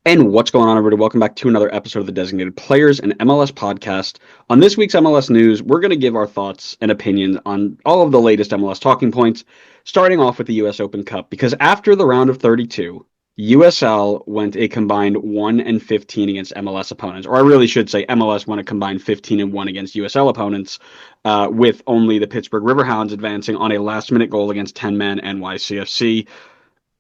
And what's going on, everybody? Welcome back to another episode of the Designated Players and MLS podcast. On this week's MLS news, we're going to give our thoughts and opinions on all of the latest MLS talking points, starting off with the US Open Cup, because after the round of 32, USL went a combined 1-15 against MLS opponents, or I really should say MLS went a combined 15-1 against USL opponents, with only the Pittsburgh Riverhounds advancing on a last-minute goal against 10-man NYCFC,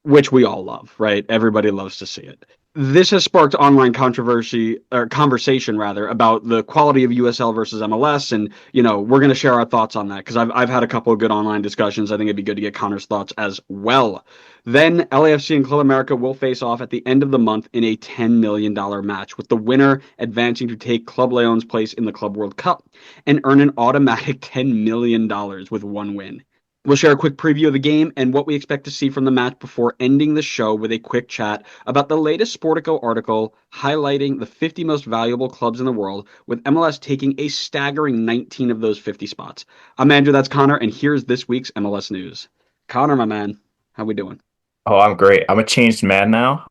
which we all love, right? Everybody loves to see it. This has sparked online controversy or conversation rather about the quality of USL versus MLS, and we're going to share our thoughts on that because I've had a couple of good online discussions. I think it'd be good to get Connor's thoughts as well. Then LAFC and Club America will face off at the end of the month in a $10 million match, with the winner advancing to take Club Leon's place in the Club World Cup and earn an automatic $10 million with one win. We'll share a quick preview of the game and what we expect to see from the match before ending the show with a quick chat about the latest Sportico article highlighting the 50 most valuable clubs in the world, with MLS taking a staggering 19 of those 50 spots. I'm Andrew, that's Connor, and here's this week's MLS news. Connor, my man, how we doing? Oh, I'm great. I'm a changed man now.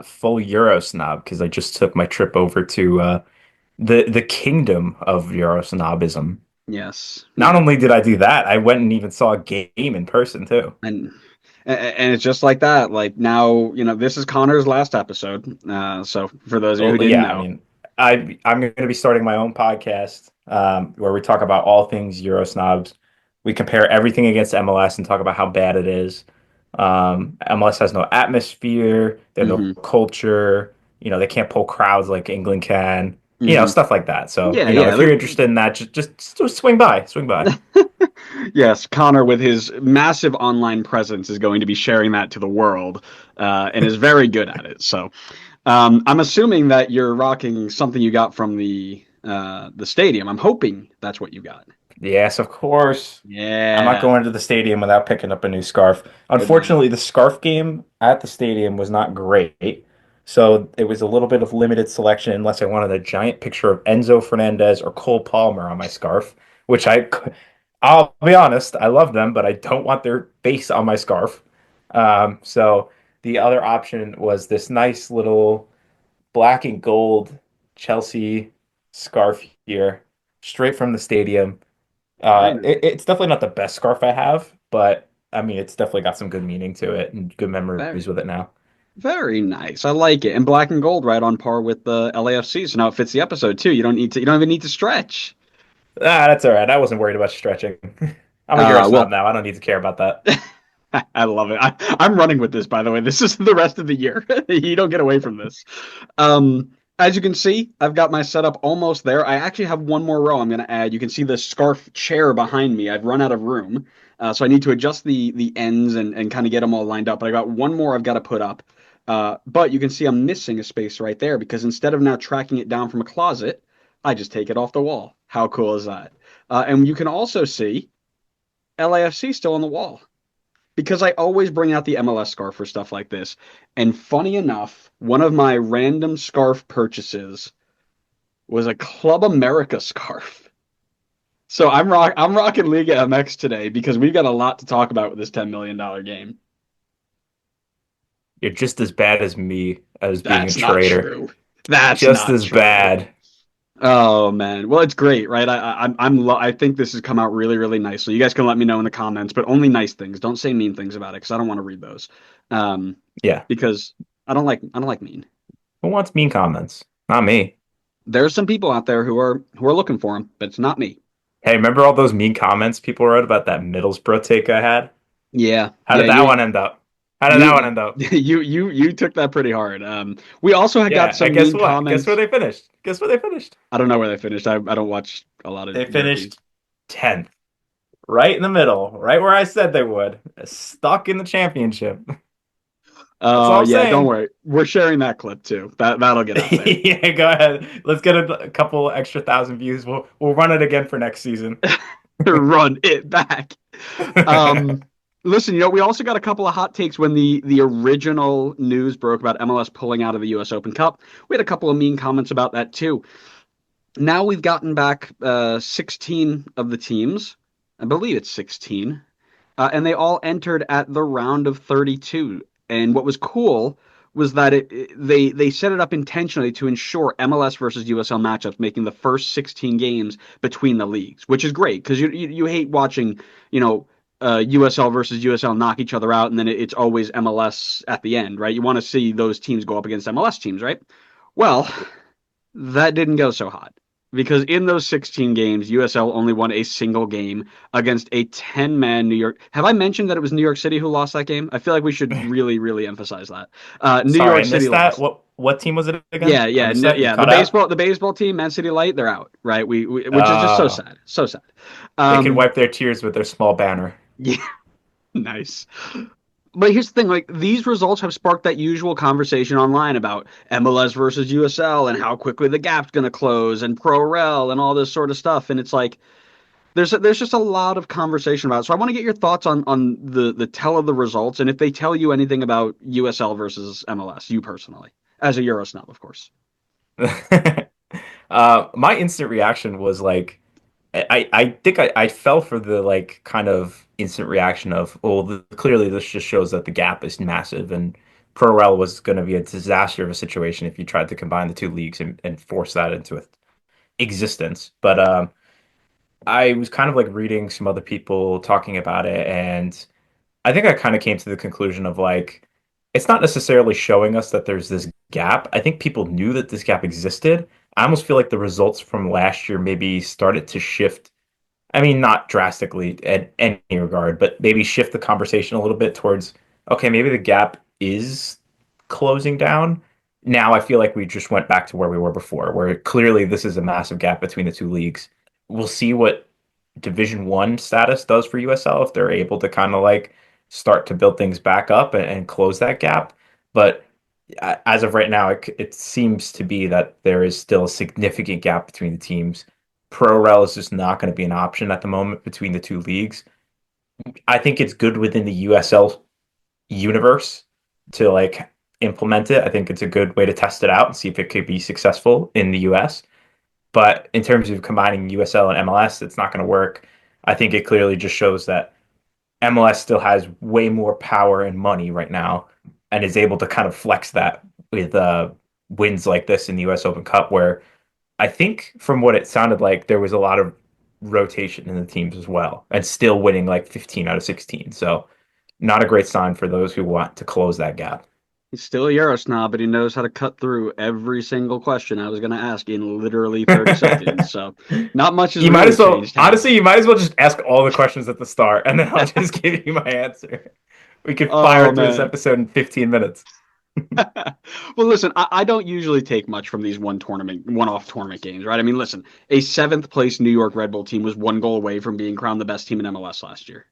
Full Euro snob because I just took my trip over to the kingdom of Euro snobism. Yes, Not yeah, only did I do that, I went and even saw a game in person too. and and it's just like that. Like now, this is Connor's last episode. So for those of you who Well, didn't yeah, I know, mean, I'm going to be starting my own podcast where we talk about all things Euro snobs. We compare everything against MLS and talk about how bad it is. MLS has no atmosphere, they have no hmm culture. They can't pull crowds like England can. hmm Stuff like that. So, yeah, yeah. if you're interested in that, just swing by, swing by. Yes, Connor, with his massive online presence, is going to be sharing that to the world, and is very good at it. So, I'm assuming that you're rocking something you got from the stadium. I'm hoping that's what you got. Yes, of course. I'm not Yeah, going to the stadium without picking up a new scarf. good man. Unfortunately, the scarf game at the stadium was not great. So it was a little bit of limited selection unless I wanted a giant picture of Enzo Fernandez or Cole Palmer on my scarf, which I'll be honest, I love them, but I don't want their face on my scarf. So the other option was this nice little black and gold Chelsea scarf here, straight from the stadium. Very nice. It's definitely not the best scarf I have, but I mean, it's definitely got some good meaning to it and good Very, memories with it now. very nice. I like it. And black and gold, right on par with the LAFC. So now it fits the episode too. You don't even need to stretch. That's all right. I wasn't worried about stretching. I'm a Euro snob Well, now. I don't need to care about that. I love it. I'm running with this, by the way. This is the rest of the year. You don't get away from this. As you can see, I've got my setup almost there. I actually have one more row I'm going to add. You can see the scarf chair behind me. I've run out of room. So I need to adjust the ends and kind of get them all lined up. But I got one more I've got to put up. But you can see I'm missing a space right there because instead of now tracking it down from a closet, I just take it off the wall. How cool is that? And you can also see LAFC still on the wall because I always bring out the MLS scarf for stuff like this. And funny enough, one of my random scarf purchases was a Club America scarf. So I'm rocking Liga MX today because we've got a lot to talk about with this $10 million game. You're just as bad as me as being a That's not traitor. true. That's Just not as true. bad. Oh man. Well, it's great, right? I think this has come out really, really nicely. You guys can let me know in the comments, but only nice things. Don't say mean things about it because I don't want to read those. Um, Yeah. because I don't like mean. Who wants mean comments? Not me. There's some people out there who are looking for them, but it's not me. Hey, remember all those mean comments people wrote about that Middlesbrough take I had? Yeah, How yeah, did that one end up? How did that one you end up? you took that pretty hard. We also had got Yeah, I some guess mean what? Guess where comments. they finished? Guess where they finished? I don't know where they finished. I don't watch a lot of They European. finished 10th, right in the middle, right where I said they would, stuck in the championship. That's Oh all I'm yeah, don't saying. worry. We're sharing that clip too. That'll get out there. Yeah, go ahead. Let's get a couple extra thousand views. We'll run it again for next season. Run it back. Um, Listen, we also got a couple of hot takes when the original news broke about MLS pulling out of the US Open Cup. We had a couple of mean comments about that too. Now we've gotten back 16 of the teams. I believe it's 16. And they all entered at the round of 32. And what was cool was that they set it up intentionally to ensure MLS versus USL matchups, making the first 16 games between the leagues, which is great because you hate watching, you know, USL versus USL knock each other out, and then it's always MLS at the end, right? You want to see those teams go up against MLS teams, right? Well, that didn't go so hot because in those 16 games, USL only won a single game against a 10-man New York. Have I mentioned that it was New York City who lost that game? I feel like we should really, really emphasize that. New Sorry, York I City missed that. lost. What team was it again? Yeah, I yeah, missed that. You yeah. cut out. The baseball team, Man City Light, they're out, right? Which is just so Uh, sad, so sad. they can Um, wipe their tears with their small banner. yeah, nice. But here's the thing, like these results have sparked that usual conversation online about MLS versus USL and how quickly the gap's going to close and pro rel and all this sort of stuff. And it's like there's just a lot of conversation about it. So I want to get your thoughts on the tell of the results and if they tell you anything about USL versus MLS, you personally, as a Euro snob, of course. My instant reaction was like, I think I fell for the like kind of instant reaction of, well, clearly this just shows that the gap is massive and Pro Rel was going to be a disaster of a situation if you tried to combine the two leagues and force that into existence. But I was kind of like reading some other people talking about it, and I think I kind of came to the conclusion of like, it's not necessarily showing us that there's this gap. I think people knew that this gap existed. I almost feel like the results from last year maybe started to shift. I mean, not drastically in any regard, but maybe shift the conversation a little bit towards, okay, maybe the gap is closing down. Now I feel like we just went back to where we were before, where clearly this is a massive gap between the two leagues. We'll see what Division One status does for USL if they're able to kind of like start to build things back up and close that gap. But as of right now, it seems to be that there is still a significant gap between the teams. Pro Rel is just not going to be an option at the moment between the two leagues. I think it's good within the USL universe to like implement it. I think it's a good way to test it out and see if it could be successful in the US. But in terms of combining USL and MLS, it's not going to work. I think it clearly just shows that MLS still has way more power and money right now and is able to kind of flex that with wins like this in the US Open Cup, where I think from what it sounded like, there was a lot of rotation in the teams as well and still winning like 15 out of 16. So, not a great sign for those who want to close that gap. He's still a Euro snob, but he knows how to cut through every single question I was going to ask in literally 30 seconds. So not much has You might really as well, changed, has it? honestly, you might as well just ask all the questions at the start and then I'll just give you my answer. We could Oh, fire through this man. episode in 15 minutes. Well, listen, I don't usually take much from these one-off tournament games, right? I mean, listen, a seventh place New York Red Bull team was one goal away from being crowned the best team in MLS last year.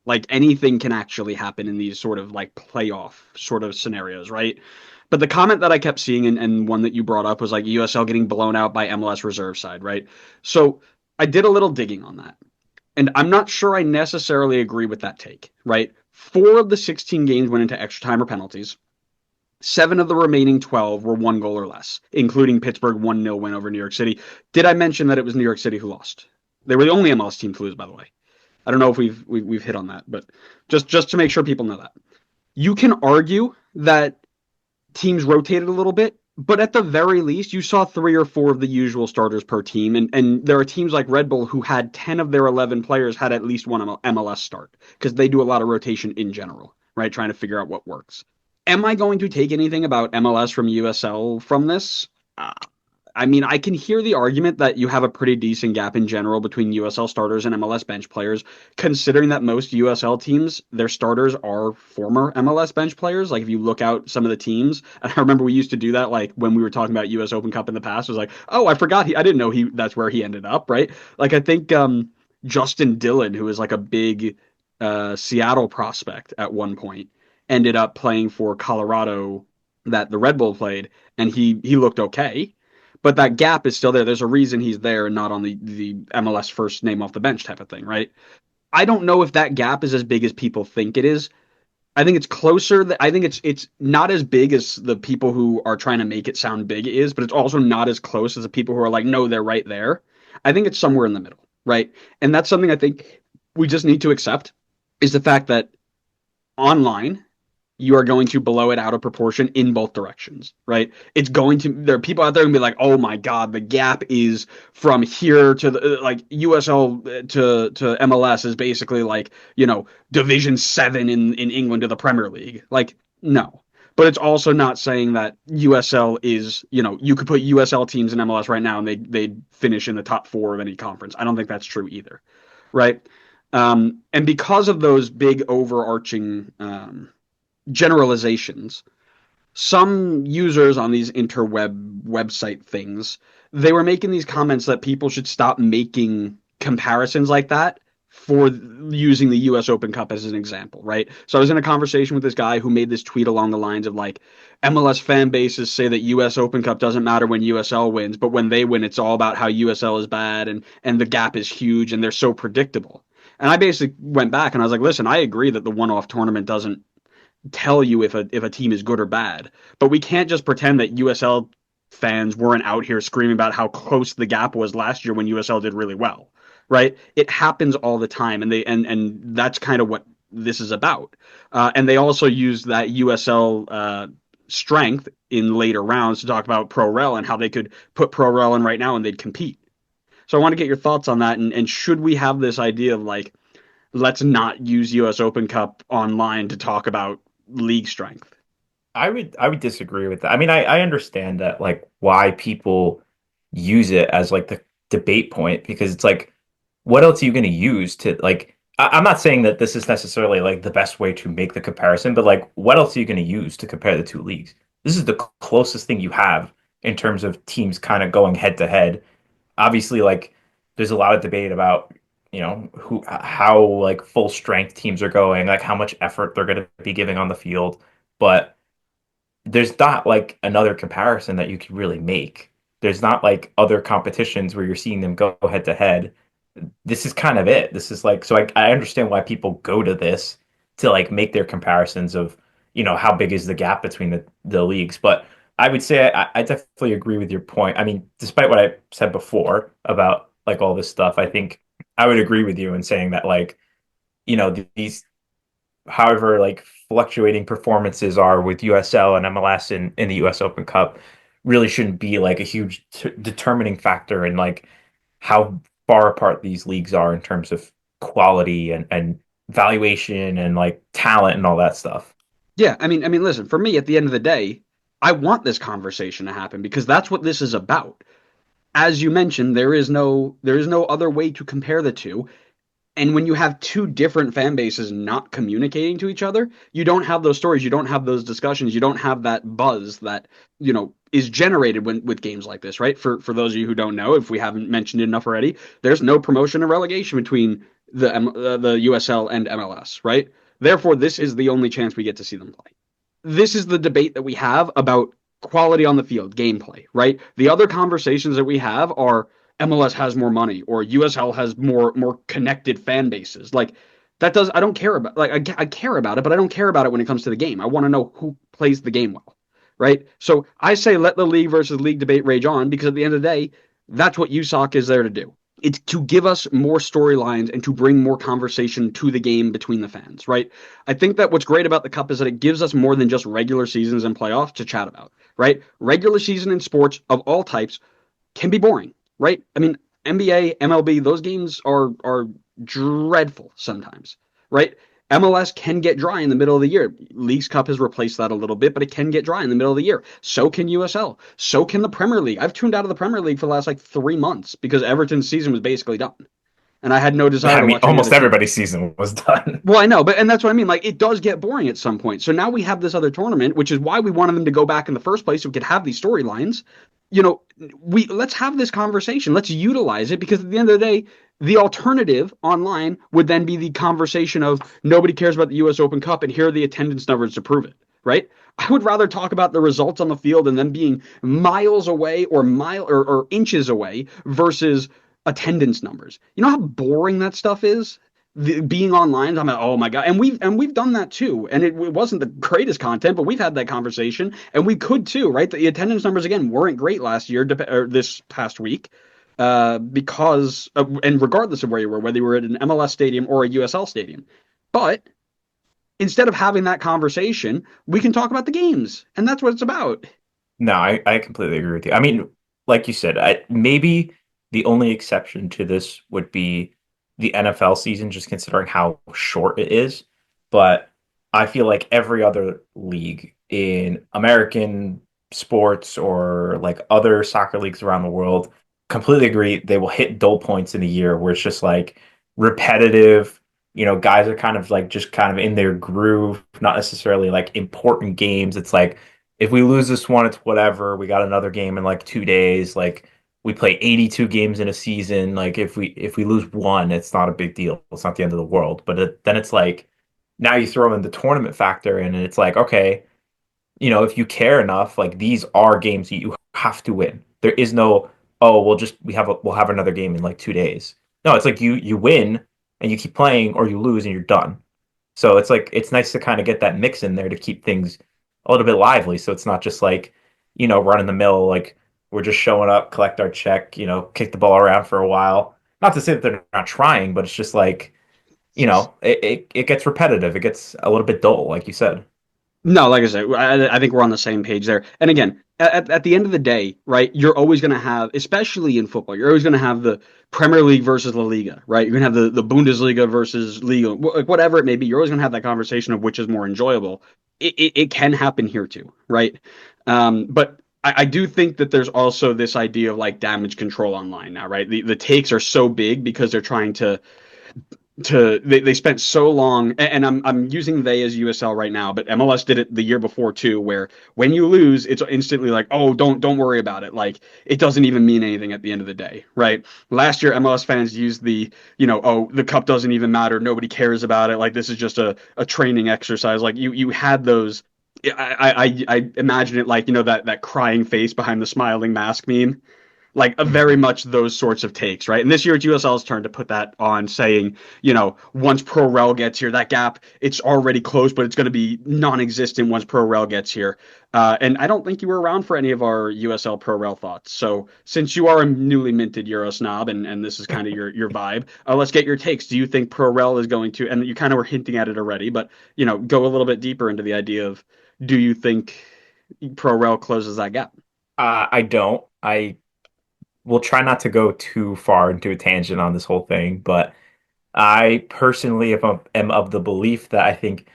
Like anything can actually happen in these sort of like playoff sort of scenarios, right? But the comment that I kept seeing and one that you brought up was like USL getting blown out by MLS reserve side, right? So I did a little digging on that. And I'm not sure I necessarily agree with that take, right? Four of the 16 games went into extra time or penalties. Seven of the remaining 12 were one goal or less, including Pittsburgh 1-0 win over New York City. Did I mention that it was New York City who lost? They were the only MLS team to lose, by the way. I don't know if we've hit on that, but just to make sure people know that. You can argue that teams rotated a little bit, but at the very least, you saw three or four of the usual starters per team, and there are teams like Red Bull who had 10 of their 11 players had at least one MLS start because they do a lot of rotation in general, right? Trying to figure out what works. Am I going to take anything about MLS from USL from this? Uh, I mean, I can hear the argument that you have a pretty decent gap in general between USL starters and MLS bench players, considering that most USL teams, their starters are former MLS bench players. Like if you look out some of the teams, and I remember we used to do that, like when we were talking about US Open Cup in the past, it was like, oh, I didn't know that's where he ended up, right? Like I think Justin Dillon, who is like a big Seattle prospect at one point, ended up playing for Colorado that the Red Bull played, and he looked okay, but that gap is still there. There's a reason he's there and not on the MLS first name off the bench type of thing, right? I don't know if that gap is as big as people think it is. I think it's closer. I think it's not as big as the people who are trying to make it sound big is, but it's also not as close as the people who are like, no, they're right there. I think it's somewhere in the middle, right? And that's something I think we just need to accept is the fact that online you are going to blow it out of proportion in both directions, right? It's going to, there are people out there going to be like, oh my God, the gap is from here to the, like USL to MLS is basically like, Division 7 in England to the Premier League. Like, no. But it's also not saying that USL is, you could put USL teams in MLS right now and they'd finish in the top four of any conference. I don't think that's true either, right? And because of those big overarching generalizations, some users on these interweb website things, they were making these comments that people should stop making comparisons like that for using the US Open Cup as an example, right? So I was in a conversation with this guy who made this tweet along the lines of like, MLS fan bases say that US Open Cup doesn't matter when USL wins, but when they win, it's all about how USL is bad and the gap is huge and they're so predictable. And I basically went back and I was like, listen, I agree that the one-off tournament doesn't tell you if a team is good or bad. But we can't just pretend that USL fans weren't out here screaming about how close the gap was last year when USL did really well, right? It happens all the time, and that's kind of what this is about. And they also use that USL strength in later rounds to talk about Pro Rel and how they could put Pro Rel in right now and they'd compete. So I want to get your thoughts on that, and should we have this idea of like, let's not use US Open Cup online to talk about league strength? I would disagree with that. I mean, I understand that like why people use it as like the debate point because it's like, what else are you going to use to like? I'm not saying that this is necessarily like the best way to make the comparison, but like, what else are you going to use to compare the two leagues? This is the closest thing you have in terms of teams kind of going head to head. Obviously, like, there's a lot of debate about who how like full strength teams are going, like how much effort they're going to be giving on the field, but there's not like another comparison that you could really make. There's not like other competitions where you're seeing them go head to head. This is kind of it. This is like, so I understand why people go to this to like make their comparisons of, how big is the gap between the leagues. But I would say I definitely agree with your point. I mean, despite what I said before about like all this stuff, I think I would agree with you in saying that like, these however like fluctuating performances are with USL and MLS in the US Open Cup really shouldn't be like a huge determining factor in like how far apart these leagues are in terms of quality and valuation and like talent and all that stuff. Yeah, I mean, listen, for me, at the end of the day, I want this conversation to happen because that's what this is about. As you mentioned, there is no other way to compare the two. And when you have two different fan bases not communicating to each other, you don't have those stories, you don't have those discussions, you don't have that buzz that, is generated with games like this, right? For those of you who don't know, if we haven't mentioned it enough already, there's no promotion and relegation between the USL and MLS, right? Therefore, this is the only chance we get to see them play. This is the debate that we have about quality on the field, gameplay, right? The other conversations that we have are MLS has more money or USL has more connected fan bases. Like that does I don't care about like I care about it, but I don't care about it when it comes to the game. I want to know who plays the game well, right? So I say let the league versus league debate rage on because at the end of the day, that's what USOC is there to do. It's to give us more storylines and to bring more conversation to the game between the fans, right? I think that what's great about the cup is that it gives us more than just regular seasons and playoffs to chat about, right? Regular season in sports of all types can be boring, right? I mean, NBA, MLB, those games are dreadful sometimes, right? MLS can get dry in the middle of the year. Leagues Cup has replaced that a little bit, but it can get dry in the middle of the year. So can USL. So can the Premier League. I've tuned out of the Premier League for the last like 3 months because Everton's season was basically done, and I had no Yeah, desire I to mean, watch any almost other team. everybody's season was done. Well, I know, but and that's what I mean. Like, it does get boring at some point. So now we have this other tournament, which is why we wanted them to go back in the first place, so we could have these storylines. You know, we let's have this conversation. Let's utilize it because at the end of the day, the alternative online would then be the conversation of nobody cares about the U.S. Open Cup, and here are the attendance numbers to prove it. Right? I would rather talk about the results on the field and them being miles away or inches away versus attendance numbers. You know how boring that stuff is? Being online, I'm like, oh my god, and we've done that too, and it wasn't the greatest content, but we've had that conversation, and we could too, right? The attendance numbers again weren't great last year, or this past week, because and regardless of where you were, whether you were at an MLS stadium or a USL stadium, but instead of having that conversation, we can talk about the games, and that's what it's about. No, I completely agree with you. I mean, like you said, maybe the only exception to this would be the NFL season, just considering how short it is. But I feel like every other league in American sports or like other soccer leagues around the world completely agree they will hit dull points in a year where it's just like repetitive. Guys are kind of like just kind of in their groove, not necessarily like important games. It's like if we lose this one, it's whatever. We got another game in like 2 days. Like we play 82 games in a season. Like if we lose one, it's not a big deal. It's not the end of the world. But then it's like now you throw in the tournament factor in, and it's like okay, if you care enough, like these are games that you have to win. There is no oh we'll have another game in like 2 days. No, it's like you win and you keep playing, or you lose and you're done. So it's like it's nice to kind of get that mix in there to keep things a little bit lively. So it's not just like, run in the mill, like we're just showing up, collect our check, kick the ball around for a while. Not to say that they're not trying, but it's just like, it gets repetitive. It gets a little bit dull, like you said. No, like I said, I think we're on the same page there. And again, at the end of the day, right, you're always going to have, especially in football, you're always going to have the Premier League versus La Liga, right? You're going to have the Bundesliga versus Liga, whatever it may be. You're always going to have that conversation of which is more enjoyable. It can happen here too, right? But I do think that there's also this idea of like damage control online now, right? The takes are so big because they're trying they spent so long, and I'm using they as USL right now, but MLS did it the year before too, where when you lose, it's instantly like, oh, don't worry about it. Like it doesn't even mean anything at the end of the day, right? Last year, MLS fans used oh, the cup doesn't even matter, nobody cares about it. Like this is just a training exercise. Like you had those. I imagine it like that crying face behind the smiling mask meme, like a very much those sorts of takes, right? And this year it's USL's turn to put that on, saying, once Pro Rel gets here, that gap it's already closed, but it's going to be non-existent once Pro Rel gets here. And I don't think you were around for any of our USL Pro Rel thoughts. So since you are a newly minted Euro snob, and this is kind of your vibe, let's get your takes. Do you think Pro Rel is going to? And you kind of were hinting at it already, but go a little bit deeper into the idea of, do you think Pro Rel closes that gap? I don't. I will try not to go too far into a tangent on this whole thing, but I personally am of the belief that I think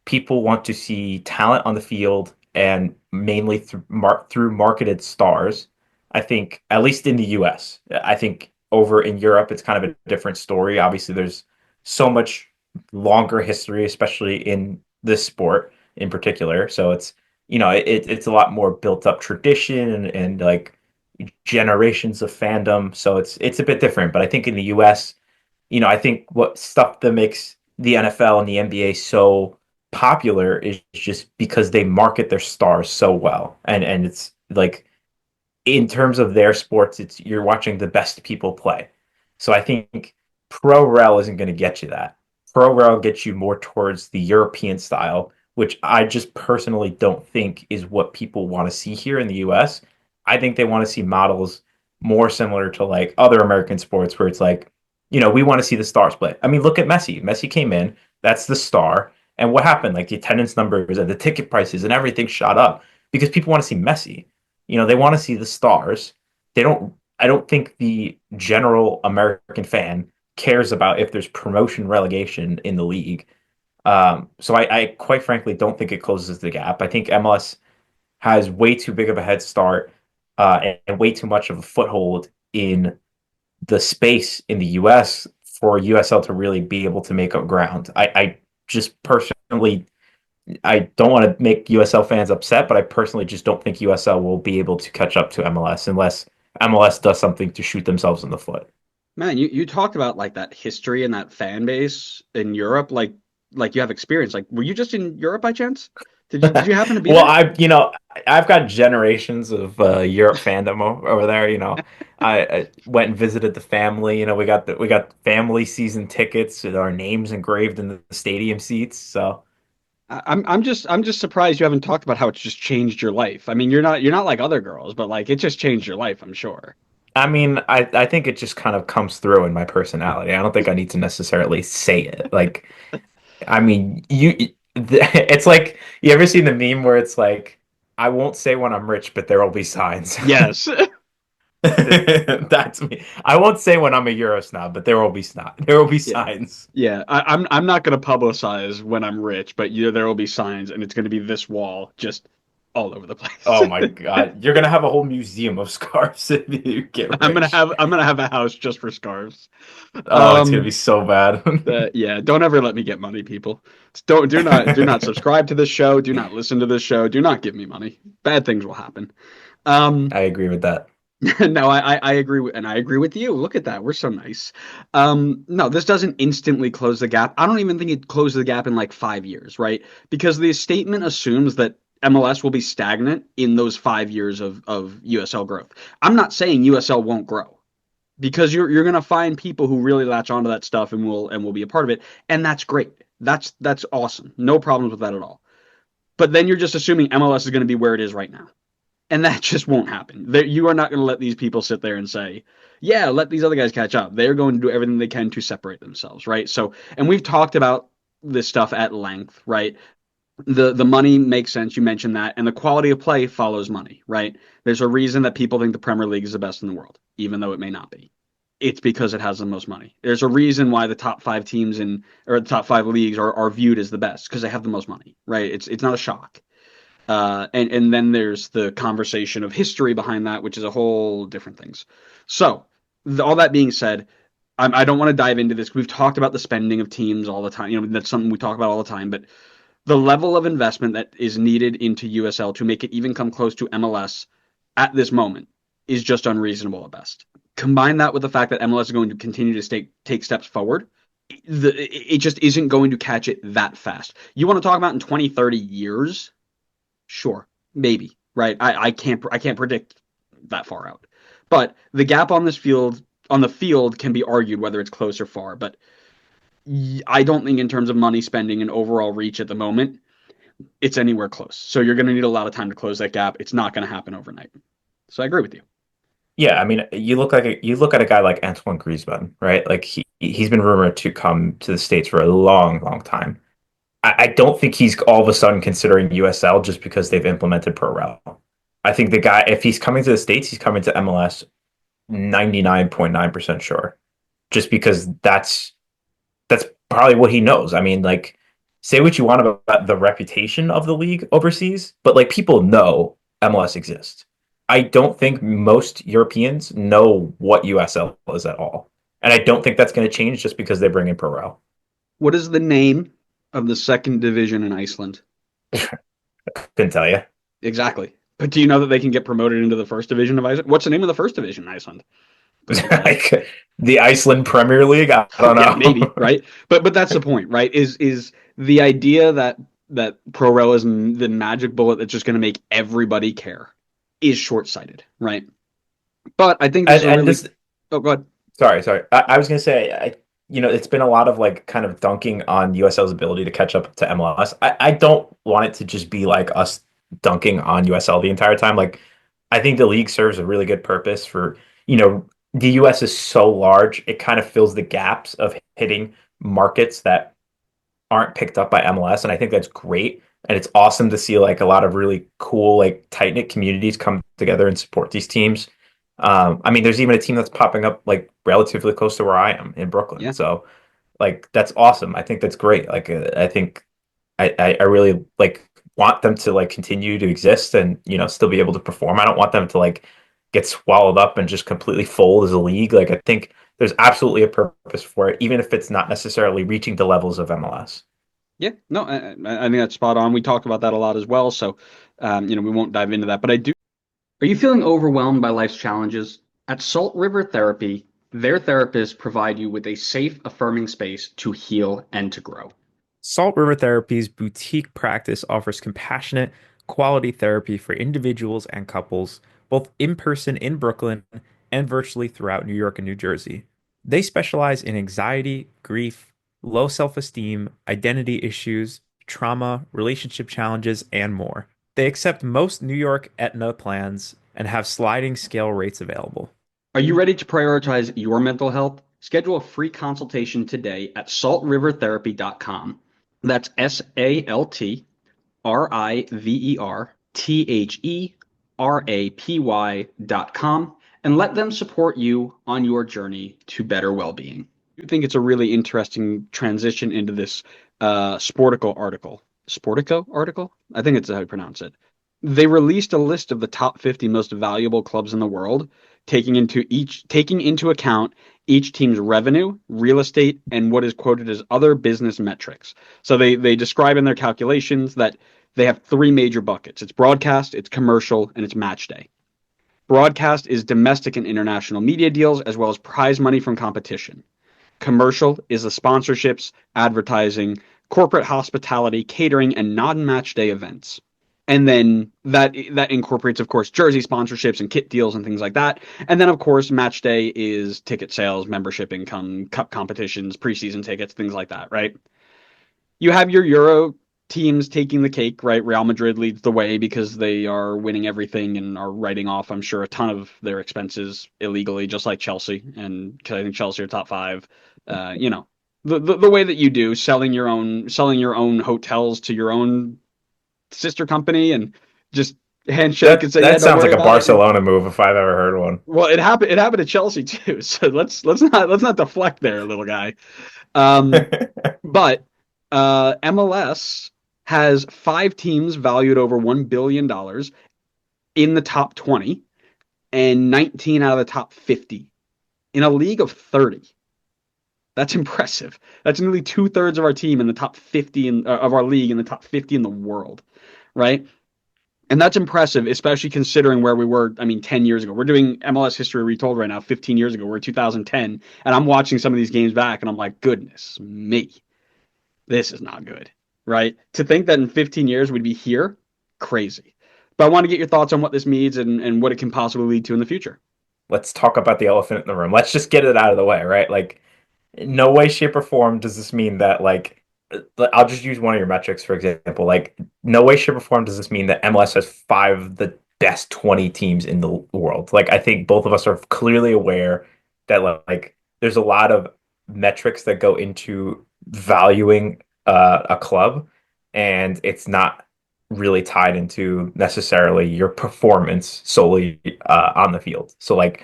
people want to see talent on the field and mainly through marketed stars. I think at least in the US. I think over in Europe it's kind of a different story. Obviously there's so much longer history, especially in this sport in particular. So it's a lot more built up tradition and like generations of fandom. So it's a bit different. But I think in the US, I think what stuff that makes the NFL and the NBA so popular is just because they market their stars so well. And it's like in terms of their sports, it's you're watching the best people play. So I think Pro Rel isn't going to get you that. Pro Rel gets you more towards the European style, which I just personally don't think is what people want to see here in the US. I think they want to see models more similar to like other American sports where it's like, we want to see the stars play. I mean, look at Messi. Messi came in, that's the star. And what happened? Like the attendance numbers and the ticket prices and everything shot up because people want to see Messi. They want to see the stars. I don't think the general American fan cares about if there's promotion relegation in the league. So I quite frankly don't think it closes the gap. I think MLS has way too big of a head start and way too much of a foothold in the space in the US for USL to really be able to make up ground. I just personally I don't want to make USL fans upset, but I personally just don't think USL will be able to catch up to MLS unless MLS does something to shoot themselves in the foot. Man, you talked about like that history and that fan base in Europe, like you have experience. Like, were you just in Europe by chance? Did you happen to be Well, there? I've got generations of Europe fandom over there. I went and visited the family. We got family season tickets with our names engraved in the stadium seats. So I'm just surprised you haven't talked about how it's just changed your life. I mean, you're not like other girls, but like it just changed your life, I'm sure. I mean, I think it just kind of comes through in my personality. I don't think I need to necessarily say it. Like, I mean, It's like you ever seen the meme where it's like, I won't say when I'm rich, but there will be signs. Yes. That's me. I won't say when I'm a Euro snob, but there will be Yeah. signs. Yeah. I'm not gonna publicize when I'm rich, but there will be signs and it's gonna be this wall just all over the place. Oh my God. You're gonna have a whole museum of scarves if you get rich. I'm gonna have a house just for scarves. Oh, it's gonna be Um so bad. yeah, don't ever let me get money, people. Do not subscribe to this show. Do not listen to this show. Do not give me money. Bad things will happen. Um, I agree with that. no, I agree with, and I agree with you. Look at that. We're so nice. No, this doesn't instantly close the gap. I don't even think it closes the gap in like 5 years, right? Because the statement assumes that MLS will be stagnant in those 5 years of USL growth. I'm not saying USL won't grow because you're gonna find people who really latch onto that stuff and will be a part of it, and that's great. That's awesome. No problems with that at all. But then you're just assuming MLS is going to be where it is right now. And that just won't happen. You are not going to let these people sit there and say, yeah, let these other guys catch up. They're going to do everything they can to separate themselves, right? So, and we've talked about this stuff at length, right? The money makes sense. You mentioned that, and the quality of play follows money, right? There's a reason that people think the Premier League is the best in the world, even though it may not be. It's because it has the most money. There's a reason why the top five teams in or the top five leagues are viewed as the best because they have the most money, right? It's not a shock. And then there's the conversation of history behind that, which is a whole different things. So, all that being said, I don't want to dive into this. We've talked about the spending of teams all the time. That's something we talk about all the time. But the level of investment that is needed into USL to make it even come close to MLS at this moment is just unreasonable at best. Combine that with the fact that MLS is going to continue to take steps forward. It just isn't going to catch it that fast. You want to talk about in 20, 30 years? Sure, maybe, right? I can't predict that far out. But the gap on the field can be argued whether it's close or far, but I don't think in terms of money spending and overall reach at the moment, it's anywhere close. So you're going to need a lot of time to close that gap. It's not going to happen overnight. So I agree with you. Yeah, I mean, you look at a guy like Antoine Griezmann, right? Like he's been rumored to come to the States for a long, long time. I don't think he's all of a sudden considering USL just because they've implemented Pro Rel. I think the guy, if he's coming to the States, he's coming to MLS 99.9% sure. Just because that's probably what he knows. I mean, like, say what you want about the reputation of the league overseas, but like people know MLS exists. I don't think most Europeans know what USL is at all. And I don't think that's going to change just because they bring in Pro Rel. What is the name of the second division in Iceland? Couldn't tell you. Exactly. But do you know that they can get promoted into the first division of Iceland? What's the name of the first division in Iceland? Couldn't tell you. Like the Iceland Premier League. I don't Yeah, maybe, know. right? But that's the point, right? Is the idea that Pro Rel is the magic bullet that's just going to make everybody care is short-sighted, right? But I think this is a And really this, oh, go ahead. sorry. I was gonna say, it's been a lot of like kind of dunking on USL's ability to catch up to MLS. I don't want it to just be like us dunking on USL the entire time. Like, I think the league serves a really good purpose for, the US is so large, it kind of fills the gaps of hitting markets that aren't picked up by MLS, and I think that's great. And it's awesome to see like a lot of really cool, like tight knit communities come together and support these teams. I mean, there's even a team that's popping up like relatively close to where I am in Brooklyn. Yeah. So, like, that's awesome. I think that's great. Like, I think I really like want them to like continue to exist and still be able to perform. I don't want them to like get swallowed up and just completely fold as a league. Like, I think there's absolutely a purpose for it, even if it's not necessarily reaching the levels of MLS. Yeah, no, I think that's spot on. We talk about that a lot as well, so we won't dive into that. But I do. Are you feeling overwhelmed by life's challenges? At Salt River Therapy, their therapists provide you with a safe, affirming space to heal and to grow. Salt River Therapy's boutique practice offers compassionate, quality therapy for individuals and couples, both in person in Brooklyn and virtually throughout New York and New Jersey. They specialize in anxiety, grief, low self-esteem, identity issues, trauma, relationship challenges, and more. They accept most New York Aetna plans and have sliding scale rates available. Are you ready to prioritize your mental health? Schedule a free consultation today at saltrivertherapy.com. That's SALTRIVERTHERAPY.com, and let them support you on your journey to better well-being. I think it's a really interesting transition into this Sportico article. Sportico article? I think it's how you pronounce it. They released a list of the top 50 most valuable clubs in the world, taking into account each team's revenue, real estate, and what is quoted as other business metrics. So they describe in their calculations that they have three major buckets. It's broadcast, it's commercial, and it's match day. Broadcast is domestic and international media deals, as well as prize money from competition. Commercial is the sponsorships, advertising, corporate hospitality, catering, and non-match day events. And then that incorporates, of course, jersey sponsorships and kit deals and things like that. And then, of course, match day is ticket sales, membership income, cup competitions, preseason tickets, things like that, right? You have your Euro teams taking the cake, right? Real Madrid leads the way because they are winning everything and are writing off, I'm sure, a ton of their expenses illegally, just like Chelsea. And because I think Chelsea are top five, you know, the way that you do, selling your own hotels to your own sister company and just handshake and say, yeah, That don't sounds worry like a about it. Barcelona move if I've ever heard one. Well, it happened to Chelsea too. So let's not deflect there, little guy. But MLS has 5 teams valued over $1 billion in the top 20 and 19 out of the top 50 in a league of 30. That's impressive. That's nearly 2/3 of our team in the top 50 of our league in the top 50 in the world, right? And that's impressive, especially considering where we were, 10 years ago. We're doing MLS history retold right now, 15 years ago. We're in 2010, and I'm watching some of these games back, and I'm like, goodness me, this is not good, right? To think that in 15 years we'd be here, crazy. But I want to get your thoughts on what this means and what it can possibly lead to in the future. Let's talk about the elephant in the room. Let's just get it out of the way, right? Like, in no way, shape, or form does this mean that, like, I'll just use one of your metrics, for example. Like, no way, shape, or form does this mean that MLS has five of the best 20 teams in the world. Like, I think both of us are clearly aware that, like, there's a lot of metrics that go into valuing a club, and it's not really tied into necessarily your performance solely on the field. So, like,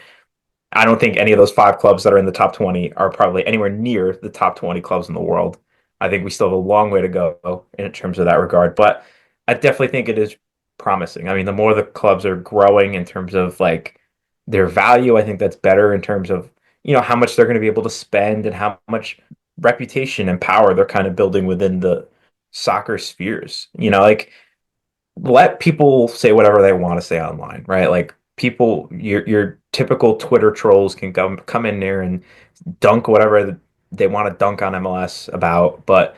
I don't think any of those five clubs that are in the top 20 are probably anywhere near the top 20 clubs in the world. I think we still have a long way to go in terms of that regard, but I definitely think it is promising. I mean, the more the clubs are growing in terms of like their value, I think that's better in terms of, how much they're going to be able to spend and how much reputation and power they're kind of building within the soccer spheres. Like, let people say whatever they want to say online, right? Like, people, your typical Twitter trolls can come in there and dunk whatever they want to dunk on MLS about, but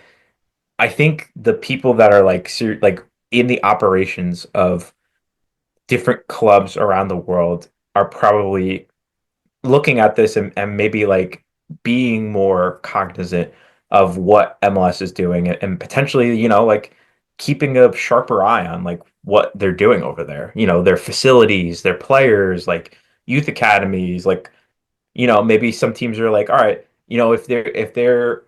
I think the people that are like in the operations of different clubs around the world are probably looking at this and maybe like being more cognizant of what MLS is doing and potentially, like keeping a sharper eye on like what they're doing over there, their facilities, their players, like youth academies, like, maybe some teams are like, all right, if their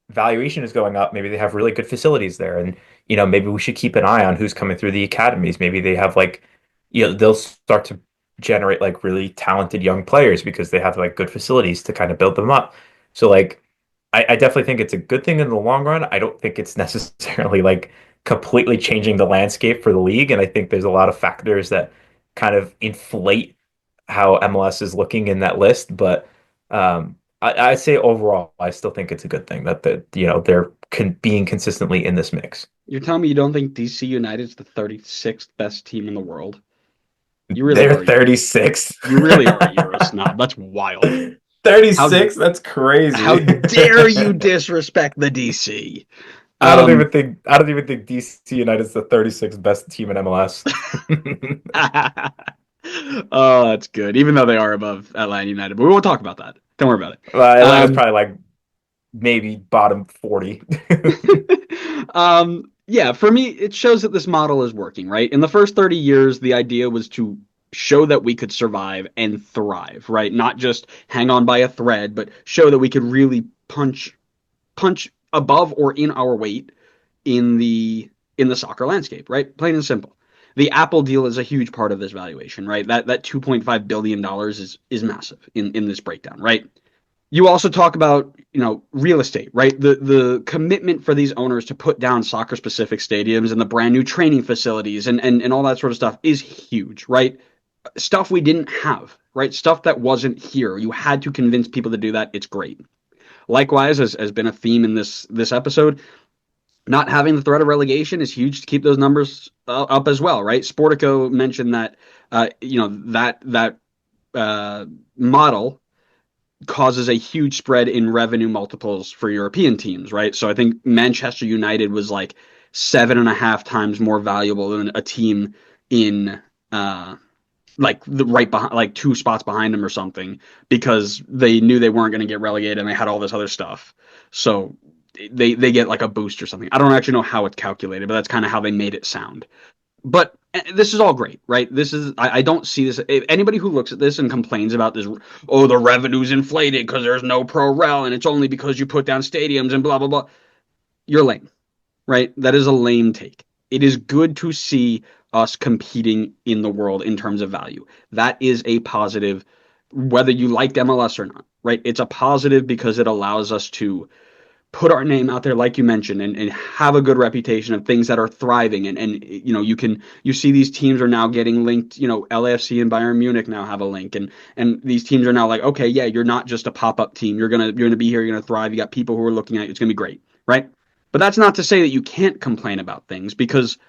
valuation is going up, maybe they have really good facilities there. And, maybe we should keep an eye on who's coming through the academies. Maybe they have like, they'll start to generate like really talented young players because they have like good facilities to kind of build them up. So like, I definitely think it's a good thing in the long run. I don't think it's necessarily like completely changing the landscape for the league. And I think there's a lot of factors that kind of inflate how MLS is looking in that list. But I'd say overall, I still think it's a good thing that they're being consistently in this mix. You're telling me you don't think DC United's the 36th best team in the world? You really They're are. 36th. You really are a Euro snob. That's wild. 36? That's crazy. How dare you disrespect the DC? I don't even think DC United's the 36th best team in MLS. Oh, that's good. Even though they are above Atlanta United, but we won't talk about that. Don't worry about it. Atlanta's probably like maybe bottom 40. Yeah, for me, it shows that this model is working, right? In the first 30 years, the idea was to show that we could survive and thrive, right? Not just hang on by a thread, but show that we could really punch above or in our weight in the soccer landscape, right? Plain and simple. The Apple deal is a huge part of this valuation, right? That $2.5 billion is massive in this breakdown, right? You also talk about, real estate, right? The commitment for these owners to put down soccer specific stadiums and the brand new training facilities and all that sort of stuff is huge, right? Stuff we didn't have, right? Stuff that wasn't here. You had to convince people to do that. It's great. Likewise, has been a theme in this episode, not having the threat of relegation is huge to keep those numbers up as well, right? Sportico mentioned that, that model causes a huge spread in revenue multiples for European teams, right? So I think Manchester United was like 7.5 times more valuable than a team in like the right behind, like 2 spots behind them or something, because they knew they weren't going to get relegated and they had all this other stuff. So they get like a boost or something. I don't actually know how it's calculated, but that's kind of how they made it sound. But this is all great, right? I don't see this. If anybody who looks at this and complains about this, oh, the revenue's inflated because there's no pro rel and it's only because you put down stadiums and blah blah blah, you're lame, right? That is a lame take. It is good to see us competing in the world in terms of value. That is a positive, whether you liked MLS or not, right? It's a positive because it allows us to put our name out there, like you mentioned, and have a good reputation of things that are thriving. And you see these teams are now getting linked. LAFC and Bayern Munich now have a link, and these teams are now like, okay, yeah, you're not just a pop-up team. You're gonna be here. You're gonna thrive. You got people who are looking at you. It's gonna be great, right? But that's not to say that you can't complain about things, because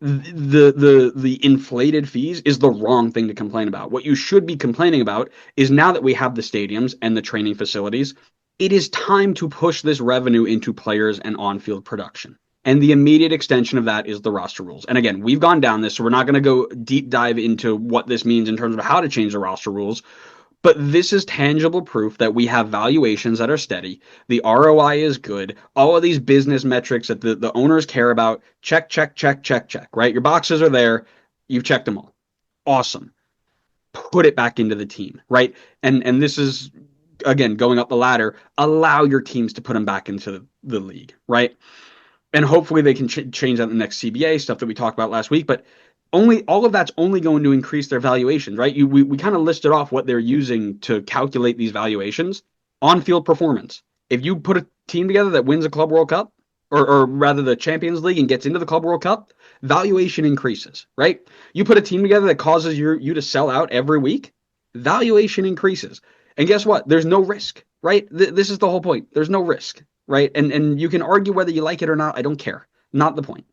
the inflated fees is the wrong thing to complain about. What you should be complaining about is, now that we have the stadiums and the training facilities, it is time to push this revenue into players and on-field production. And the immediate extension of that is the roster rules. And again, we've gone down this, so we're not going to go deep dive into what this means in terms of how to change the roster rules. But this is tangible proof that we have valuations that are steady. The ROI is good. All of these business metrics that the owners care about, check, check, check, check, check, right? Your boxes are there. You've checked them all. Awesome. Put it back into the team, right? And this is, again, going up the ladder. Allow your teams to put them back into the league, right? And hopefully they can change that in the next CBA stuff that we talked about last week. But all of that's only going to increase their valuations, right? We kind of listed off what they're using to calculate these valuations. On-field performance. If you put a team together that wins a Club World Cup, or rather the Champions League, and gets into the Club World Cup, valuation increases, right? You put a team together that causes you to sell out every week, valuation increases. And guess what? There's no risk, right? This is the whole point. There's no risk, right? And you can argue whether you like it or not. I don't care. Not the point.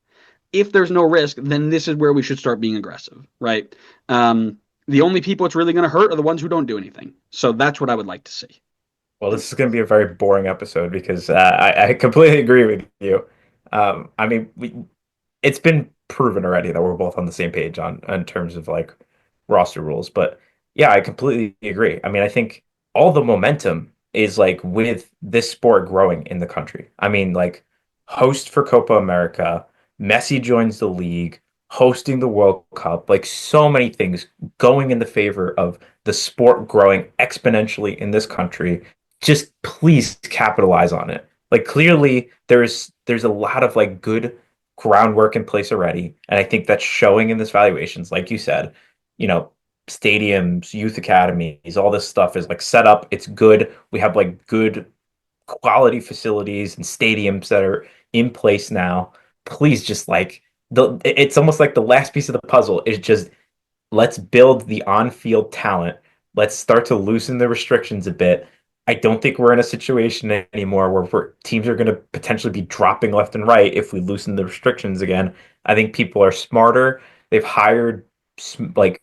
If there's no risk, then this is where we should start being aggressive, right? The only people it's really going to hurt are the ones who don't do anything. So that's what I would like to see. Well, this is going to be a very boring episode because I completely agree with you. I mean, it's been proven already that we're both on the same page on in terms of like roster rules. But yeah, I completely agree. I mean, I think all the momentum is like with this sport growing in the country. I mean, like host for Copa America, Messi joins the league, hosting the World Cup, like so many things going in the favor of the sport growing exponentially in this country. Just please capitalize on it. Like clearly there's a lot of like good groundwork in place already. And I think that's showing in this valuations, like you said, stadiums, youth academies, all this stuff is like set up. It's good. We have like good quality facilities and stadiums that are in place now. Please just like it's almost like the last piece of the puzzle is just let's build the on-field talent. Let's start to loosen the restrictions a bit. I don't think we're in a situation anymore where teams are going to potentially be dropping left and right if we loosen the restrictions again. I think people are smarter. They've hired like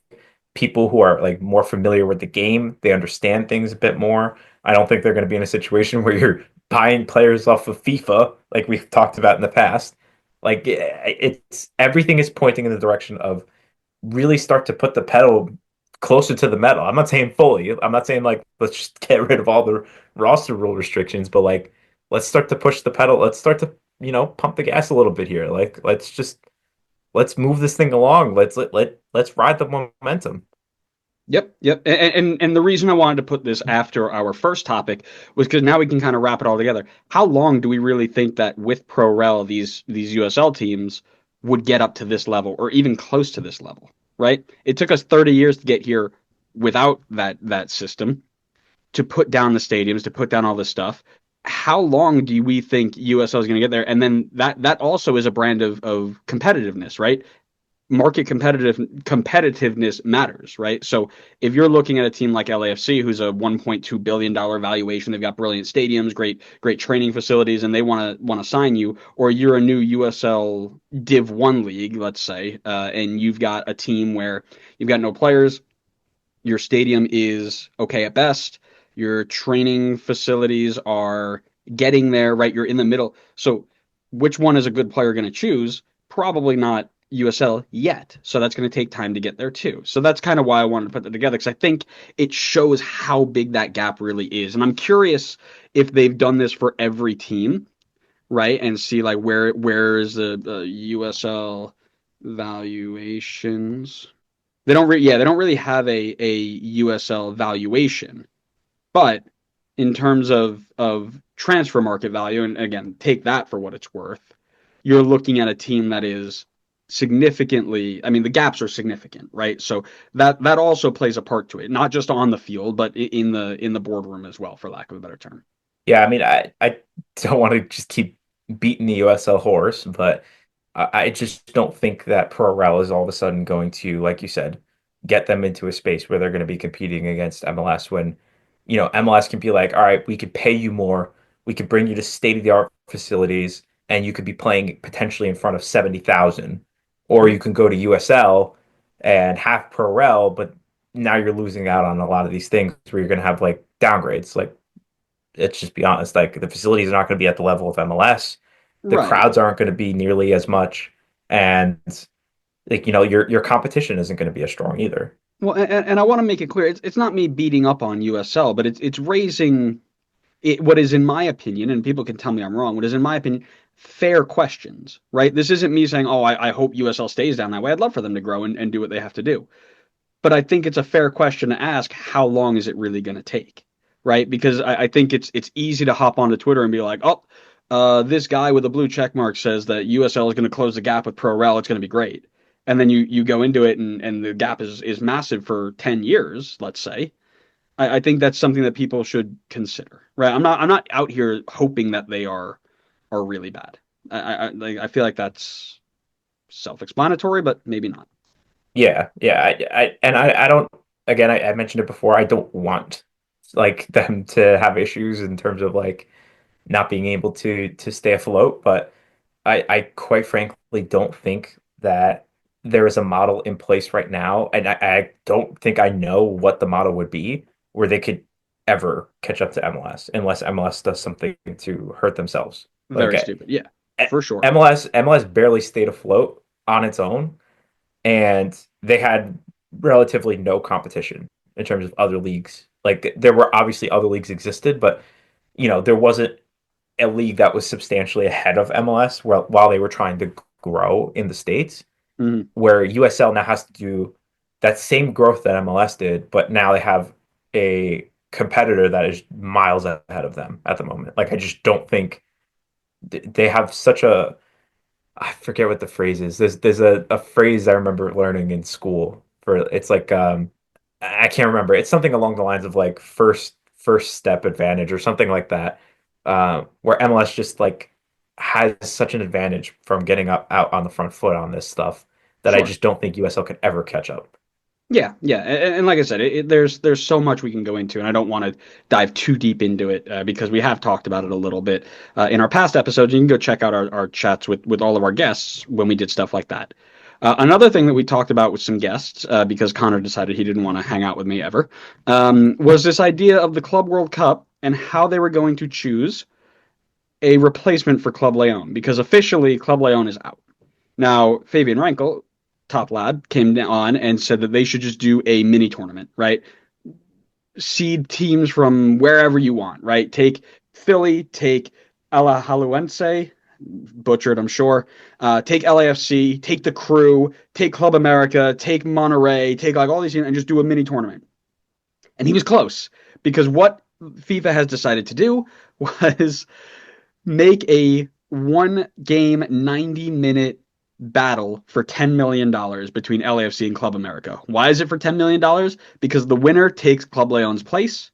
people who are like more familiar with the game. They understand things a bit more. I don't think they're going to be in a situation where you're buying players off of FIFA like we've talked about in the past. Like it's everything is pointing in the direction of really start to put the pedal closer to the metal. I'm not saying fully. I'm not saying like let's just get rid of all the roster rule restrictions, but like let's start to push the pedal. Let's start to pump the gas a little bit here. Like let's move this thing along. Let's ride the momentum. Yep. And the reason I wanted to put this after our first topic was because now we can kind of wrap it all together. How long do we really think that with Pro-Rel these USL teams would get up to this level or even close to this level, right? It took us 30 years to get here without that system to put down the stadiums, to put down all this stuff. How long do we think USL is going to get there? And then that also is a brand of competitiveness, right? Market competitiveness matters, right? So if you're looking at a team like LAFC, who's a $1.2 billion valuation, they've got brilliant stadiums, great training facilities, and they want to sign you, or you're a new USL Div 1 league, let's say, and you've got a team where you've got no players, your stadium is okay at best, your training facilities are getting there, right? You're in the middle. So which one is a good player going to choose? Probably not USL yet. So that's going to take time to get there too. So that's kind of why I wanted to put that together, because I think it shows how big that gap really is. And I'm curious if they've done this for every team, right? And see like where is the USL valuations. They don't really have a USL valuation, but in terms of transfer market value, and again, take that for what it's worth, you're looking at a team that is significantly, I mean, the gaps are significant, right? So that also plays a part to it, not just on the field, but in the boardroom as well, for lack of a better term. Yeah, I mean, I don't want to just keep beating the USL horse, but I just don't think that Pro-Rel is all of a sudden going to, like you said, get them into a space where they're going to be competing against MLS when, MLS can be like, all right, we could pay you more, we could bring you to state-of-the-art facilities, and you could be playing potentially in front of 70,000, or you can go to USL and have Pro-Rel, but now you're losing out on a lot of these things where you're going to have like downgrades, like let's just be honest, like the facilities are not going to be at the level of MLS. The Right. crowds aren't going to be nearly as much, and like your competition isn't going to be as strong either. Well, and I want to make it clear, it's not me beating up on USL, but it's raising what is, in my opinion, and people can tell me I'm wrong, what is, in my opinion, fair questions, right? This isn't me saying, oh, I hope USL stays down that way. I'd love for them to grow and do what they have to do. But I think it's a fair question to ask, how long is it really going to take, right? Because I think it's easy to hop onto Twitter and be like, oh, this guy with a blue check mark says that USL is going to close the gap with Pro-Rel. It's going to be great. And then you go into it and the gap is massive for 10 years, let's say. I think that's something that people should consider, right? I'm not out here hoping that they are really bad. I feel like that's self-explanatory, but maybe not. Yeah. I don't. Again, I mentioned it before. I don't want like them to have issues in terms of like not being able to stay afloat, but I quite frankly don't think that there is a model in place right now, and I don't think I know what the model would be where they could ever catch up to MLS unless MLS does something to hurt themselves. Like Very stupid. Yeah, for sure. MLS barely stayed afloat on its own, and they had relatively no competition in terms of other leagues. Like there were obviously other leagues existed, but there wasn't a league that was substantially ahead of MLS while they were trying to grow in the States, Mhm. where USL now has to do that same growth that MLS did, but now they have a competitor that is miles ahead of them at the moment. Like I just don't think they have such a I forget what the phrase is. There's a phrase I remember learning in school for it's like I can't remember. It's something along the lines of like first step advantage or something like that. Where MLS just like has such an advantage from getting up out on the front foot on this stuff that I Sure. just don't think USL could ever catch up. Yeah, and like I said, there's so much we can go into, and I don't want to dive too deep into it because we have talked about it a little bit in our past episodes. You can go check out our chats with all of our guests when we did stuff like that. Another thing that we talked about with some guests because Connor decided he didn't want to hang out with me ever was this idea of the Club World Cup and how they were going to choose a replacement for Club Leon because officially Club Leon is out. Now, Fabian Rankel, top lad, came on and said that they should just do a mini tournament, right? Seed teams from wherever you want, right? Take Philly, take Alajuelense, butchered, I'm sure. Take LAFC, take the Crew, take Club America, take Monterey, take like all these teams, and just do a mini tournament. And he was close because what FIFA has decided to do was make a one game 90-minute battle for $10 million between LAFC and Club America. Why is it for $10 million? Because the winner takes Club Leon's place.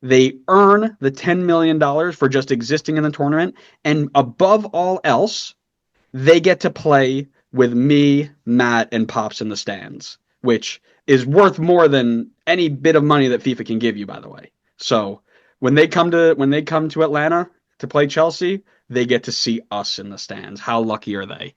They earn the $10 million for just existing in the tournament. And above all else, they get to play with me, Matt, and Pops in the stands, which is worth more than any bit of money that FIFA can give you, by the way. So when they come to Atlanta to play Chelsea, they get to see us in the stands. How lucky are they?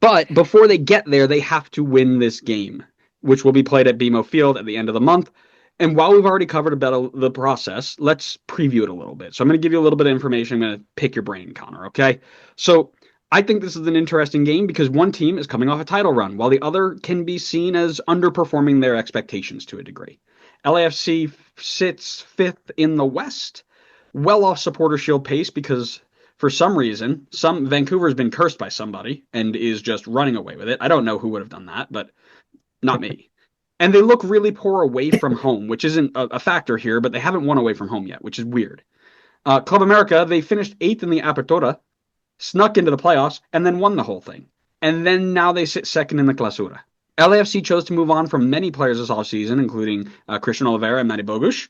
But before they get there, they have to win this game, which will be played at BMO Field at the end of the month. And while we've already covered about the process, let's preview it a little bit. So I'm going to give you a little bit of information. I'm going to pick your brain, Connor, okay? So I think this is an interesting game because one team is coming off a title run, while the other can be seen as underperforming their expectations to a degree. LAFC sits fifth in the West, well off Supporter Shield pace because for some reason, Vancouver's been cursed by somebody and is just running away with it. I don't know who would have done that, but not me. And they look really poor away from home, which isn't a factor here, but they haven't won away from home yet, which is weird. Club America, they finished 8th in the Apertura, snuck into the playoffs, and then won the whole thing. And then now they sit second in the Clausura. LAFC chose to move on from many players this offseason, including Christian Oliveira and Matty Bogusz,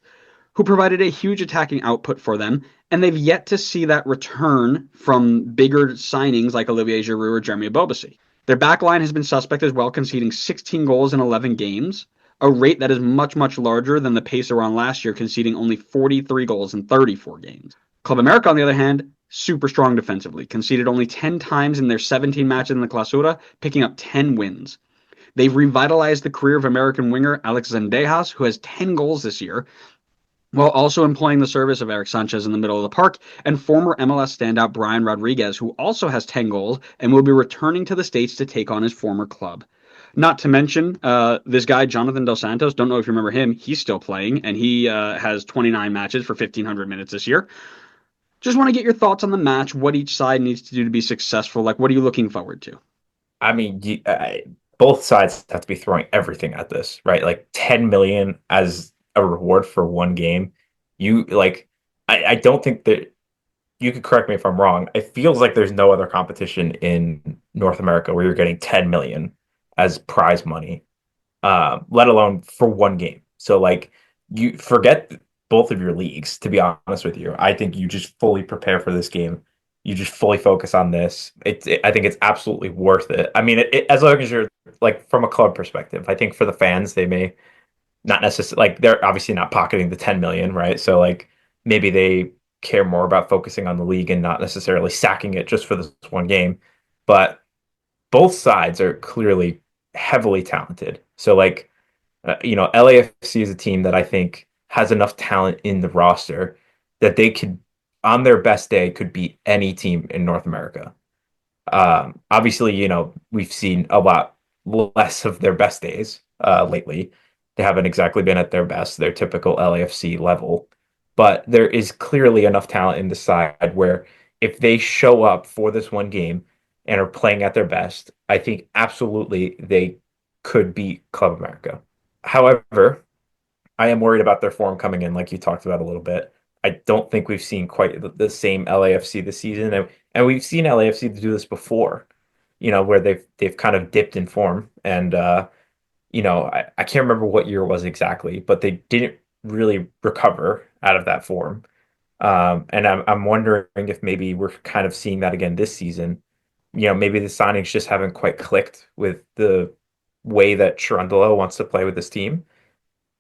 who provided a huge attacking output for them, and they've yet to see that return from bigger signings like Olivier Giroud or Jeremy Ebobisse. Their back line has been suspect as well, conceding 16 goals in 11 games, a rate that is much, much larger than the pace they were on last year, conceding only 43 goals in 34 games. Club America, on the other hand, super strong defensively, conceded only 10 times in their 17 matches in the Clausura, picking up 10 wins. They've revitalized the career of American winger Alex Zendejas, who has 10 goals this year, while also employing the service of Eric Sanchez in the middle of the park, and former MLS standout Brian Rodriguez, who also has 10 goals and will be returning to the States to take on his former club. Not to mention, this guy, Jonathan Dos Santos, don't know if you remember him, he's still playing, and he has 29 matches for 1,500 minutes this year. Just want to get your thoughts on the match, what each side needs to do to be successful. Like, what are you looking forward to? I mean, both sides have to be throwing everything at this, right? Like 10 million as a reward for one game. I don't think that you could correct me if I'm wrong. It feels like there's no other competition in North America where you're getting 10 million as prize money, let alone for one game. So like you forget both of your leagues, to be honest with you. I think you just fully prepare for this game. You just fully focus on this. I think it's absolutely worth it. I mean, as long as you're like from a club perspective, I think for the fans, they may not necessarily like they're obviously not pocketing the 10 million, right? So like maybe they care more about focusing on the league and not necessarily sacking it just for this one game. But both sides are clearly heavily talented. So like LAFC is a team that I think has enough talent in the roster that they could on their best day could beat any team in North America. Obviously, we've seen a lot less of their best days lately. They haven't exactly been at their best, their typical LAFC level. But there is clearly enough talent in the side where if they show up for this one game and are playing at their best, I think absolutely they could beat Club America. However, I am worried about their form coming in, like you talked about a little bit. I don't think we've seen quite the same LAFC this season, and we've seen LAFC do this before, where they've kind of dipped in form, and I can't remember what year it was exactly, but they didn't really recover out of that form, and I'm wondering if maybe we're kind of seeing that again this season. Maybe the signings just haven't quite clicked with the way that Cherundolo wants to play with this team.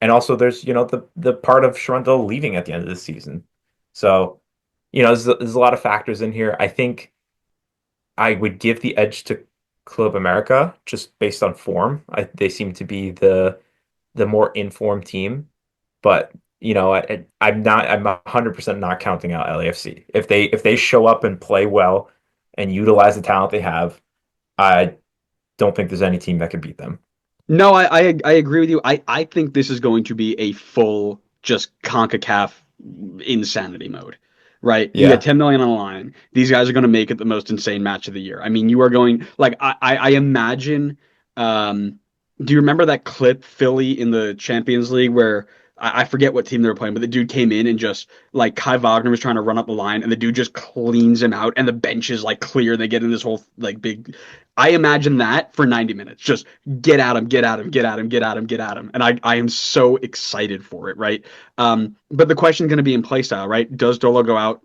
And also there's, the part of Cherundolo leaving at the end of the season. So, there's a lot of factors in here. I think I would give the edge to Club America just based on form. They seem to be the more informed team. But, I'm 100% not counting out LAFC. If they show up and play well and utilize the talent they have, I don't think there's any team that could beat them. No, I agree with you. I think this is going to be a full just CONCACAF insanity mode. right? You get Yeah. 10 million on the line. These guys are going to make it the most insane match of the year. I mean, you are going like I imagine. Do you remember that clip Philly in the Champions League where I forget what team they were playing, but the dude came in and just like Kai Wagner was trying to run up the line, and the dude just cleans him out, and the bench is like clear. They get in this whole like big. I imagine that for 90 minutes. Just get at him, get at him, get at him, get at him, get at him, and I am so excited for it, right? But the question is going to be in play style, right? Does Dolo go out,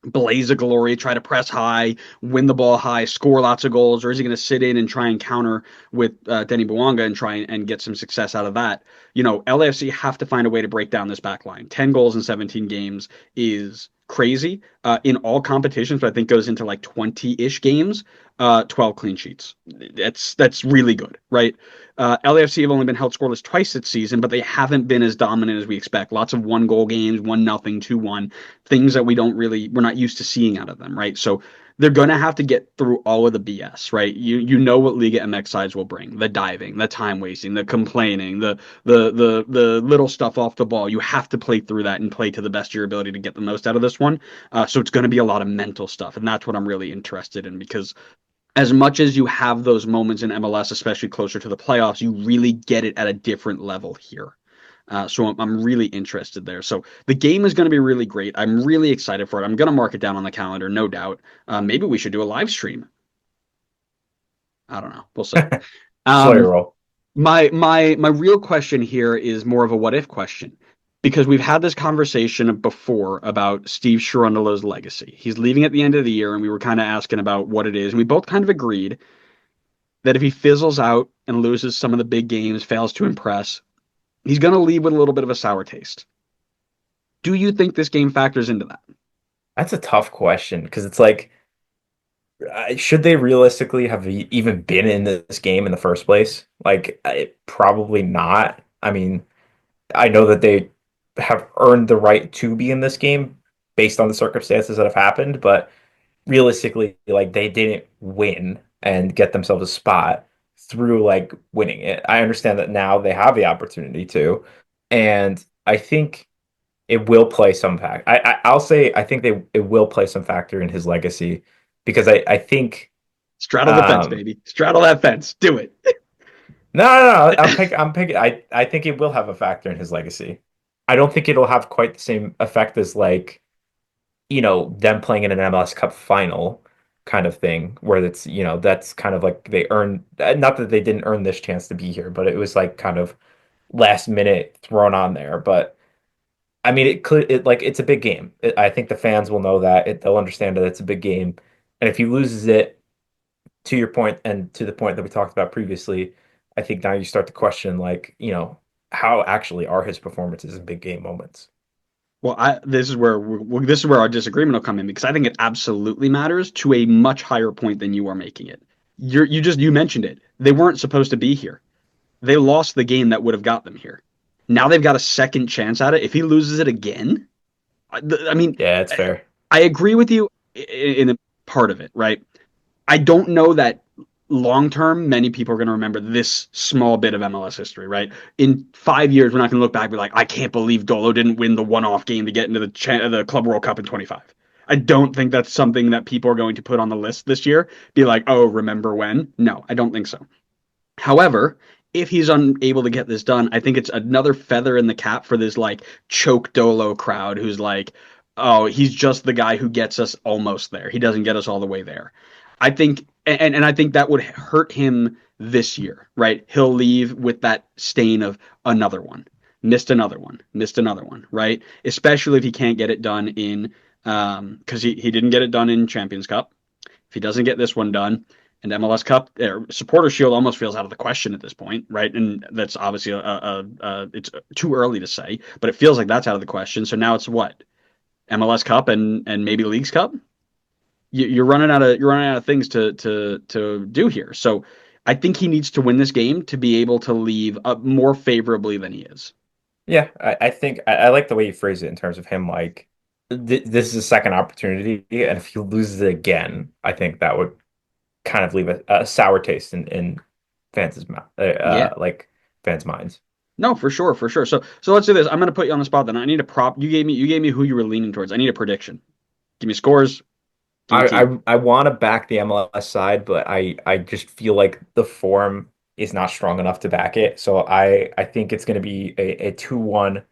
blaze of glory, try to press high, win the ball high, score lots of goals, or is he going to sit in and try and counter with Denny Bouanga and try and get some success out of that? LAFC have to find a way to break down this back line. 10 goals in 17 games is crazy in all competitions, but I think goes into like 20-ish games. 12 clean sheets. That's really good, right? LAFC have only been held scoreless twice this season, but they haven't been as dominant as we expect. Lots of 1-goal games, 1-0, 2-1, things that we're not used to seeing out of them, right? So they're going to have to get through all of the BS, right? You know what Liga MX sides will bring: the diving, the time wasting, the complaining, the little stuff off the ball. You have to play through that and play to the best of your ability to get the most out of this one. So it's going to be a lot of mental stuff, and that's what I'm really interested in, because as much as you have those moments in MLS, especially closer to the playoffs, you really get it at a different level here. So I'm really interested there. So the game is going to be really great. I'm really excited for it. I'm going to mark it down on the calendar, no doubt. Maybe we should do a live stream. I don't know. We'll see. Slow Um, your roll. my real question here is more of a what if question, because we've had this conversation before about Steve Cherundolo's legacy. He's leaving at the end of the year, and we were kind of asking about what it is, and we both kind of agreed that if he fizzles out and loses some of the big games, fails to impress, he's going to leave with a little bit of a sour taste. Do you think this game factors into that? That's a tough question because it's like, should they realistically have even been in this game in the first place? Like, probably not. I mean, I know that they have earned the right to be in this game based on the circumstances that have happened, but realistically, like they didn't win and get themselves a spot through like winning it. I understand that now they have the opportunity to, and I think it will play some fact. I'll say I think it will play some factor in his legacy because I think Straddle the fence, um baby. Straddle that fence. Do it. no, I'm picking I think it will have a factor in his legacy. I don't think it'll have quite the same effect as like them playing in an MLS Cup final kind of thing, where that's kind of like they earned, not that they didn't earn this chance to be here, but it was like kind of last minute thrown on there. But I mean, it's a big game. I think the fans will know that. They'll understand that it's a big game. And if he loses it, to your point and to the point that we talked about previously, I think now you start to question, like, how actually are his performances in big game moments? Well, this is where our disagreement will come in, because I think it absolutely matters to a much higher point than you are making it. You mentioned it. They weren't supposed to be here. They lost the game that would have got them here. Now they've got a second chance at it. If he loses it again, I mean, Yeah, it's fair. I agree with you in a part of it, right? I don't know that long term many people are going to remember this small bit of MLS history, right? In 5 years, we're not going to look back and be like, I can't believe Dolo didn't win the one-off game to get into the Club World Cup in 25. I don't think that's something that people are going to put on the list this year. Be like, oh, remember when? No, I don't think so. However, if he's unable to get this done, I think it's another feather in the cap for this like choke Dolo crowd who's like, oh, he's just the guy who gets us almost there. He doesn't get us all the way there. I think, and I think that would hurt him this year, right? He'll leave with that stain of another one, missed another one, right? Especially if he can't get it done in, because he didn't get it done in Champions Cup. If he doesn't get this one done, and MLS Cup Supporter Shield almost feels out of the question at this point, right? And that's obviously it's too early to say, but it feels like that's out of the question. So now it's what, MLS Cup and maybe Leagues Cup. You're running out of things to do here. So I think he needs to win this game to be able to leave more favorably than he is. Yeah, I think I like the way you phrase it in terms of him like this is a second opportunity, and if he loses it again, I think that would kind of leave a sour taste in fans' mouth, Yeah. like fans' minds. No, for sure, for sure. So let's do this. I'm gonna put you on the spot then. I need a prop. You gave me who you were leaning towards. I need a prediction. Give me scores. Give me I team. I, I want to back the MLS side, but I just feel like the form is not strong enough to back it. So I think it's going to be a 2-1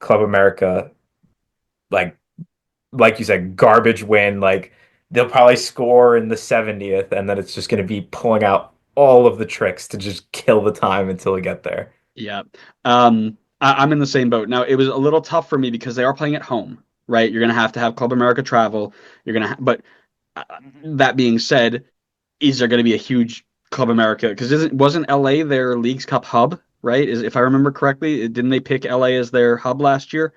Club America, like like you said, garbage win. Like they'll probably score in the 70th, and then it's just going to be pulling out all of the tricks to just kill the time until we get there. Yeah. I'm in the same boat. Now, it was a little tough for me because they are playing at home, right? You're going to have Club America travel. But uh, that being said, is there going to be a huge Club America? Because wasn't LA their Leagues Cup hub, right? If I remember correctly, didn't they pick LA as their hub last year?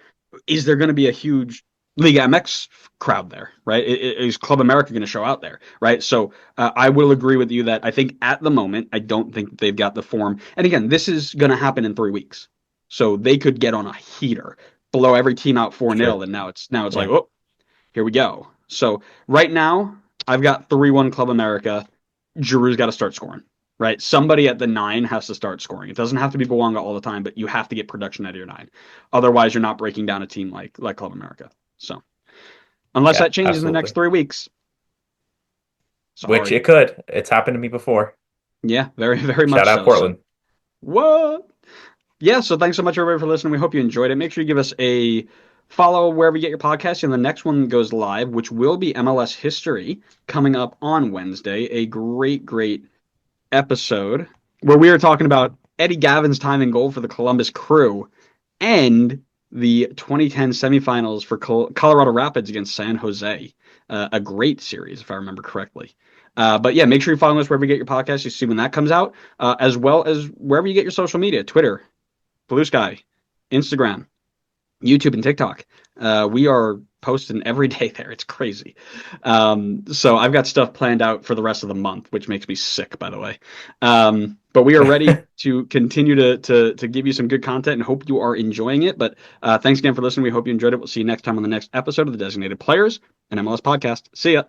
Is there going to be a huge Liga MX crowd there, right? Is Club America going to show out there, right? So I will agree with you that I think at the moment, I don't think they've got the form. And again, this is going to happen in 3 weeks. So they could get on a heater, blow every team out 4-0, Sure. and now it's like, Yeah. oh, here we go. So right now, I've got 3-1 Club America. Giroud's got to start scoring, right? Somebody at the 9 has to start scoring. It doesn't have to be Bouanga all the time, but you have to get production out of your 9. Otherwise, you're not breaking down a team like Club America. So unless Yeah, that changes in the next absolutely. 3 weeks, Which sorry. it could. It's happened to me before. Yeah, very, very Shout much out so. So Portland. what? Yeah, so thanks so much, everybody, for listening. We hope you enjoyed it. Make sure you give us a follow wherever you get your podcast. And the next one goes live, which will be MLS history coming up on Wednesday. A great, great episode where we are talking about Eddie Gavin's time in goal for the Columbus Crew and the 2010 semifinals for Colorado Rapids against San Jose. A great series, if I remember correctly. But yeah, make sure you follow us wherever you get your podcast. You see when that comes out, as well as wherever you get your social media, Twitter, Blue Sky, Instagram, YouTube, and TikTok. We are posting every day there. It's crazy. So I've got stuff planned out for the rest of the month, which makes me sick, by the way. But we are ready to continue to give you some good content and hope you are enjoying it. But thanks again for listening. We hope you enjoyed it. We'll see you next time on the next episode of the Designated Players and MLS Podcast. See ya.